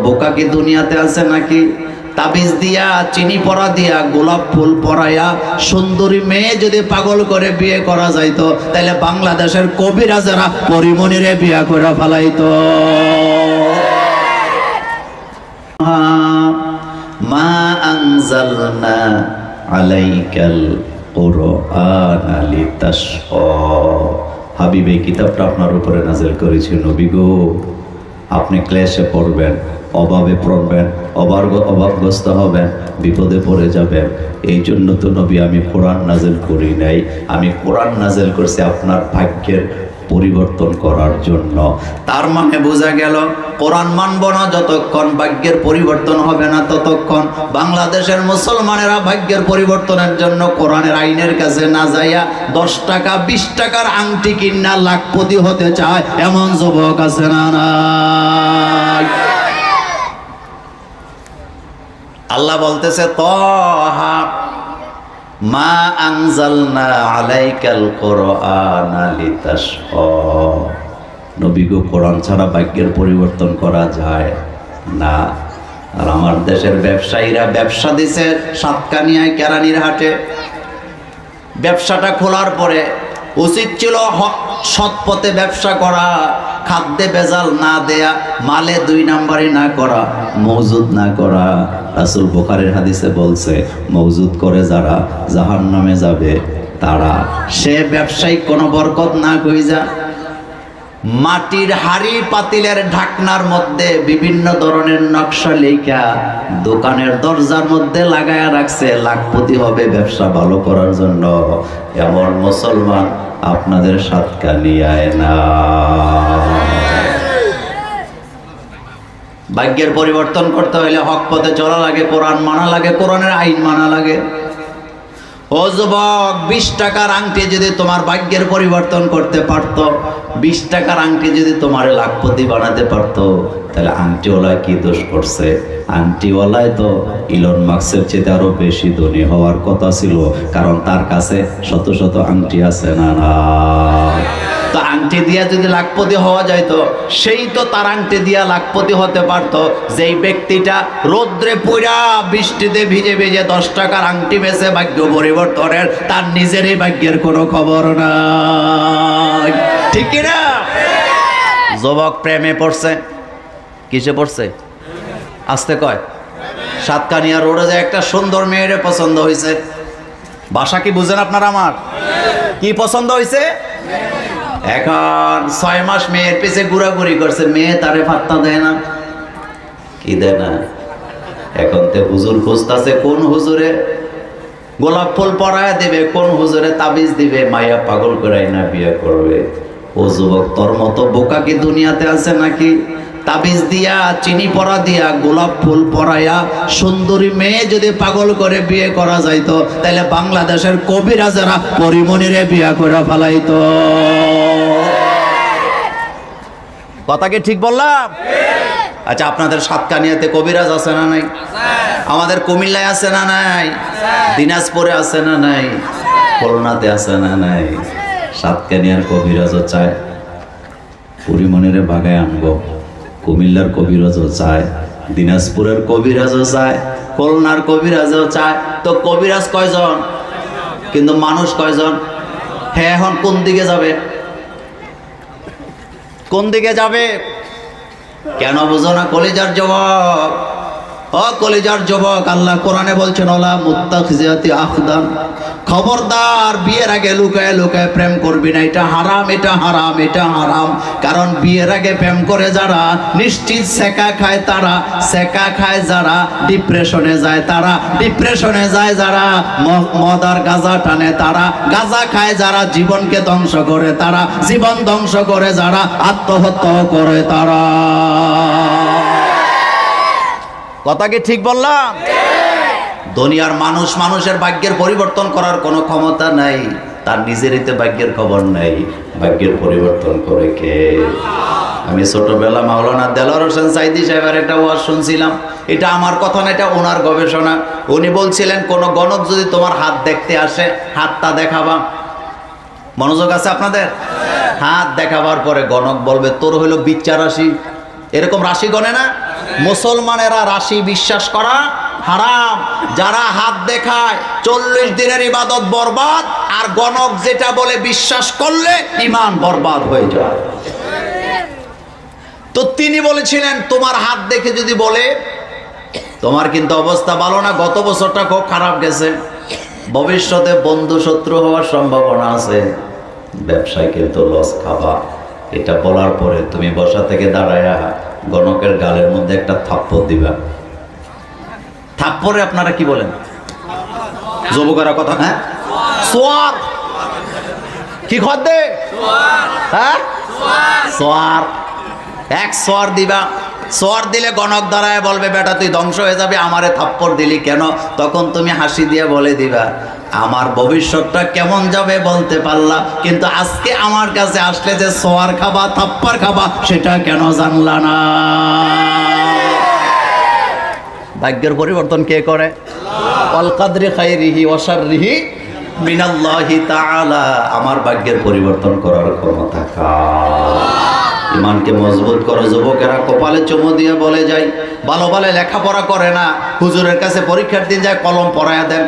বোকা কি দুনিয়াতে আছে নাকি? তাবিজ দিয়া, চিনি পরা দিয়া, গোলাপ ফুল পরাইয়া সুন্দরী মেয়ে যদি পাগল করে বিয়ে করা যাইতো, তাহলে বাংলাদেশের কবিরাজেরা পরিমণিরে বিয়ে করে ফেলাইতো। মা আনজালনা আলাইকাল কুরআনা লিতাশকা। হাবিব, এই কিতাবটা আপনার উপরে নাযিল করেছি নবী গো, আপনি ক্লেশে পড়বেন, অভাবে পড়বেন, অভাবগ্রস্ত হবেন, বিপদে পড়ে যাবেন। এই জন্য তো নবী আমি কোরআন নাযিল করি নাই, আমি কোরআন নাযিল করছি আপনার ভাগ্যের পরিবর্তন করার জন্য। তার মানে বোঝা গেল, কোরআন মানব না যতক্ষণ ভাগ্যের পরিবর্তন হবে না ততক্ষণ। বাংলাদেশের মুসলমানেরা ভাগ্যের পরিবর্তনের জন্য কোরআনের আইনের কাছে না যাইয়া 10 টাকা 20 টাকার আংটি কিনা লাখপতি হতে চায়, এমন যুবক আছে না নাই? আল্লাহ বলতেছে, তাহা মা আনজালনা আলাইকাল কুরআনা লিতাশকা। নবী গো, কোরআন ছাড়া ভাগ্যের পরিবর্তন করা যায় না। আর আমার দেশের ব্যবসায়ীরা ব্যবসা দিছে সাতকানিয়ায় কেরানির হাটে। ব্যবসাটা খোলার পরে উচিত ছিল সৎ পথে ব্যবসা করা, খাদ্যে ভেজাল না দেয়া, মালে 2 নাম্বারি না করা, মওজুদ না করা। রাসূল বুখারীর হাদিসে বলছে, মওজুদ করে যারা জাহান্নামে যাবে তারা। সে ব্যবসায়িক কোনো বরকত না কইজা মাটির হাড়ি পাতিলের ঢাকনার মধ্যে বিভিন্ন ধরনের নকশা লেখা দোকানের দরজার মধ্যে লাগায়া রাখছে, লাখপতি হবে ব্যবসা ভালো করার জন্য। এমন মুসলমান আপনাদের সাতকানিয়ায় না। ভাগ্যের পরিবর্তন করতে হলে হক পথে চলা লাগে, কোরআন মানা লাগে, কোরআনের আইন মানা লাগে। ও যুবক, 20 টাকার আংটি যদি তোমার ভাগ্যের পরিবর্তন করতে পারতো, 20 টাকার আংটি যদি তোমার লাখপতি বানাতে পারতো, তাহলে আংটিওয়ালায় কি দোষ করছে? আংটিওয়ালায় তো ইলন মাস্কের চেয়ে আরো বেশি ধনী হওয়ার কথা ছিল, কারণ তার কাছে শত শত আংটি আছে না না? তো আংটি দিয়া যদি লাখপতি হওয়া যাইতো, সেই তো তার আংটি দিয়া লাখপতি হতে পারতো যেই ব্যক্তিটা রোদ্রে পুরা বৃষ্টিতে ভিজে ভিজে 10 টাকার আংটি বেচে ভাগ্য পরিবর্তনের, তার নিজেরই ভাগ্যের কোনো খবর নাই। ঠিক কিনা? যুবক প্রেমে পড়ছে। কিসে পড়ছে? আসতে কয়। সাতকানিয়া রোডে যে একটা সুন্দর মেয়ের পছন্দ হয়েছে। ভাষা কি বুঝেন আপনারা? আমার কি পছন্দ হয়েছে? এখন 6 মাস মেয়ের পিছে ঘোরাঘুরি করছে, মেয়ে তারে পাত্তা দেয় না। কি দেয় না? এখন তে হুজুর খুঁজতেছে, কোন হুজুরে গোলাপ ফুল পরায় দেবে, কোন হুজুরে তাবিজ দিবে, মাইয়া পাগল করাই না বিয়ে করবে। ও যুবক, তোর মতো বোকা কি দুনিয়াতে আছে নাকি? তাবিজ দিয়া, চিনি পরা দিয়া, গোলাপ ফুল পরাইয়া সুন্দরী মেয়ে যদি পাগল করে বিয়ে করা যাইতো, তাহলে বাংলাদেশের কবিরাজেরা পরিমণিরে বিয়ে করে ফেলাইতো। কথা কি ঠিক বললাম? আচ্ছা, আপনাদের সাতকানিয়াতে কবিরাজ আছে না নাই? আমাদের কুমিল্লায় আছে না নাই? দিনাজপুরে আছে না নাই? খুলনাতে আছে না নাই? সাতকানিয়ার কবিরাজও চায় পরিমণিরে বাগায় আনবো, কুমিল্লার কবিরাজও চায়, দিনাজপুরের কবিরাজও চায়, খুলনার কবিরাজও চায়। তো কবিরাজ কয়জন, কিন্তু মানুষ কয়জন? হ্যাঁ, এখন কোন দিকে যাবে? কোন দিকে যাবে? কেন বুঝো না কলিজার যুবক? ও কলিজার যুবক, আল্লাহ কোরআনে বলছেন, ওলা মুত্তাখিজাতি আখদান, খবরদার বিয়ের আগে লুকায় লুকায় প্রেম করবি না। এটা হারাম, এটা হারাম, এটা হারাম। কারণ বিয়ের আগে প্রেম করে যারা নিশ্চিত সেকা খায় তারা, সেকা খায় যারা ডিপ্রেশনে যায় তারা, ডিপ্রেশনে যায় যারা মদ আর গাঁজা টানে তারা, গাঁজা খায় যারা জীবনকে ধ্বংস করে তারা, জীবন ধ্বংস করে যারা আত্মহত্যা করে তারা। কথা কি ঠিক বললাম? দুনিয়ার মানুষ মানুষের ভাগ্যের পরিবর্তন করার কোনো ক্ষমতা নাই, তার নিজেরইতে ভাগ্যের খবর নাই। ভাগ্যের পরিবর্তন করে কে? আমি ছোটবেলা মাওলানা দেলোয়ার হোসেন সাইদি সাহেবের একটা ওয়াজ শুনছিলাম। এটা আমার কথা না, এটা ওনার গবেষণা। উনি বলছিলেন, কোন গণক যদি তোমার হাত দেখতে আসে, হাতটা দেখাবা। মনোযোগ আছে আপনাদের? হাত দেখাবার পরে গণক বলবে, তোর হইলো 20 রাশি। এরকম রাশি গণে না? মুসলমানেরা রাশি বিশ্বাস করা হারাম। যারা হাত দেখায় 40 দিনের ইবাদত বরবাদ, আর গণক যেটা বলে বিশ্বাস করলে ঈমান বরবাদ হয়ে যায়। তো তিনি বলেছিলেন তোমার হাত দেখে যদি বলে তোমার কিন্তু অবস্থা ভালো না, গত বছরটা খুব খারাপ গেছে, ভবিষ্যতে বন্ধু শত্রু হওয়ার সম্ভাবনা আছে, ব্যবসায় কিন্তু লস খাবা। এটা বলার পরে তুমি বসা থেকে দাঁড়ায়া গণকের গালের মধ্যে একটা থাপ্পড় দিবা। থাপ্পড়ে আপনারা কি বলেন যুবকেরা কথা? হ্যাঁ, সোয়ার। কি খদ্দে? হ্যাঁ, সোয়ার। এক সোয়ার দিবা। সোয়ার দিলে গণক দাঁড়ায় বলবে বেটা তুই ধ্বংস হয়ে যাবে, আমারে থাপ্পড় দিলি কেন? তখন তুমি হাসি দিয়ে বলে দিবা আমার ভবিষ্যৎটা কেমন যাবে বলতে পারলা, কিন্তু আজকে আমার কাছে আসলে যে সোয়ার খাবা থাপ্পড় খাবা সেটা কেন জানলা না? ভাগ্যের পরিবর্তন কে করে? আল কাদরি খাইরিহি ওয়া শাররিহি মিনাল্লাহি তাআলা। আমার ভাগ্যের পরিবর্তন করার ক্ষমতা কার? ইমানকে মজবুত করো যুবকেরা। কপালে চুমু দিয়ে বলে যাই ভালো ভালো লেখাপড়া করে না, হুজুরের কাছে পরীক্ষার দিন যায় কলম পড়ায়া দেন।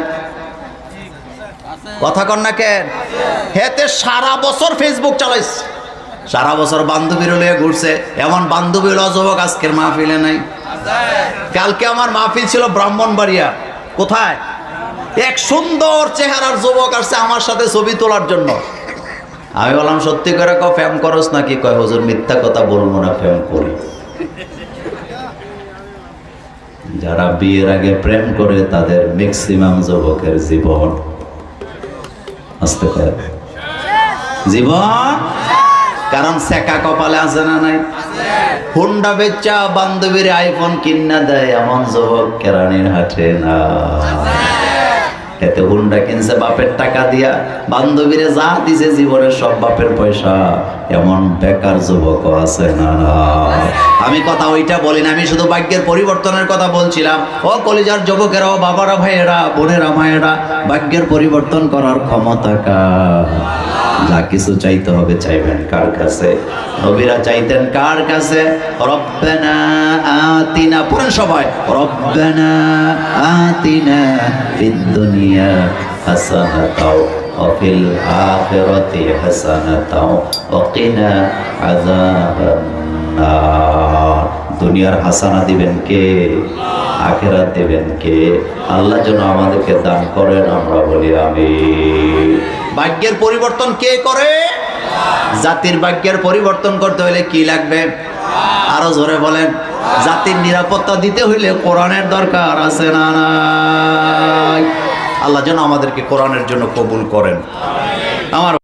কথা কন না কেন? হেতে সারা বছর ফেসবুক চালাইছে, সারা বছর বান্ধবীর লিয়ে ঘুরছে। এমন বান্ধবী হলো যুবক আজকের মাহফিলে নাই। কালকে আমার মাহফিল ছিল ব্রাহ্মণবাড়িয়া। কোথায়? এক সুন্দর চেহারার যুবক আসছে আমার সাথে ছবি তোলার জন্য। আমি বললাম সত্যি করে কও প্রেম করস নাকি? কয় হুজুর মিথ্যা কথা বলবো না, প্রেম করি। যারা বিয়ের আগে প্রেম করে তাদের ম্যাক্সিমাম যুবকের জীবন আস্তে করে জীবন, কারণ সেকা কপালে আছে না নাই? হুন্ডা বেচা বান্ধবীর আইফোন কিনা দেয় এমন যুবক কেরানির হাটে না। এতে হুন্ডা কিনছে বাপের টাকা দিয়া, বান্ধবীরে যা দিছে জীবনের সব বাপের পয়সা, এমন বেকার যুবক আছে না? আমি কথা ওইটা বলি না, আমি শুধু ভাগ্যের পরিবর্তনের কথা বলছিলাম। ও কলিজার যুবকেরা, ও বাবারা, ভাইয়েরা, বোনেরা, মায়েরা, ভাগ্যের পরিবর্তন করার ক্ষমতা কার? যা কিছু চাইতে হবে চাইবেন কার কাছে? নবীরা চাইতেন কার কাছে? রব্বানা আতিনা, পুরো সবাই রব্বানা আতিনা ফিদ দুনিয়া হাসানাতাও ওয়া ফিল আখিরাতি হাসানাতাও ওয়া কিনা আযাবান নার। দুনিয়ার হাসানা দিবেন কে? আখিরাত দিবেন কে? আল্লাহ যেন আমাদেরকে দান করেন, আমরা বলি আমিন। ভাগ্যের পরিবর্তন কে করে? জাতির ভাগ্যের পরিবর্তন করতে হলে কি লাগবে? আরো জোরে বলেন। জাতির নিরাপত্তা দিতে হইলে কোরআনের দরকার আছে না নাই? আল্লাহ যেন আমাদেরকে কোরআনের জন্য কবুল করেন। আমার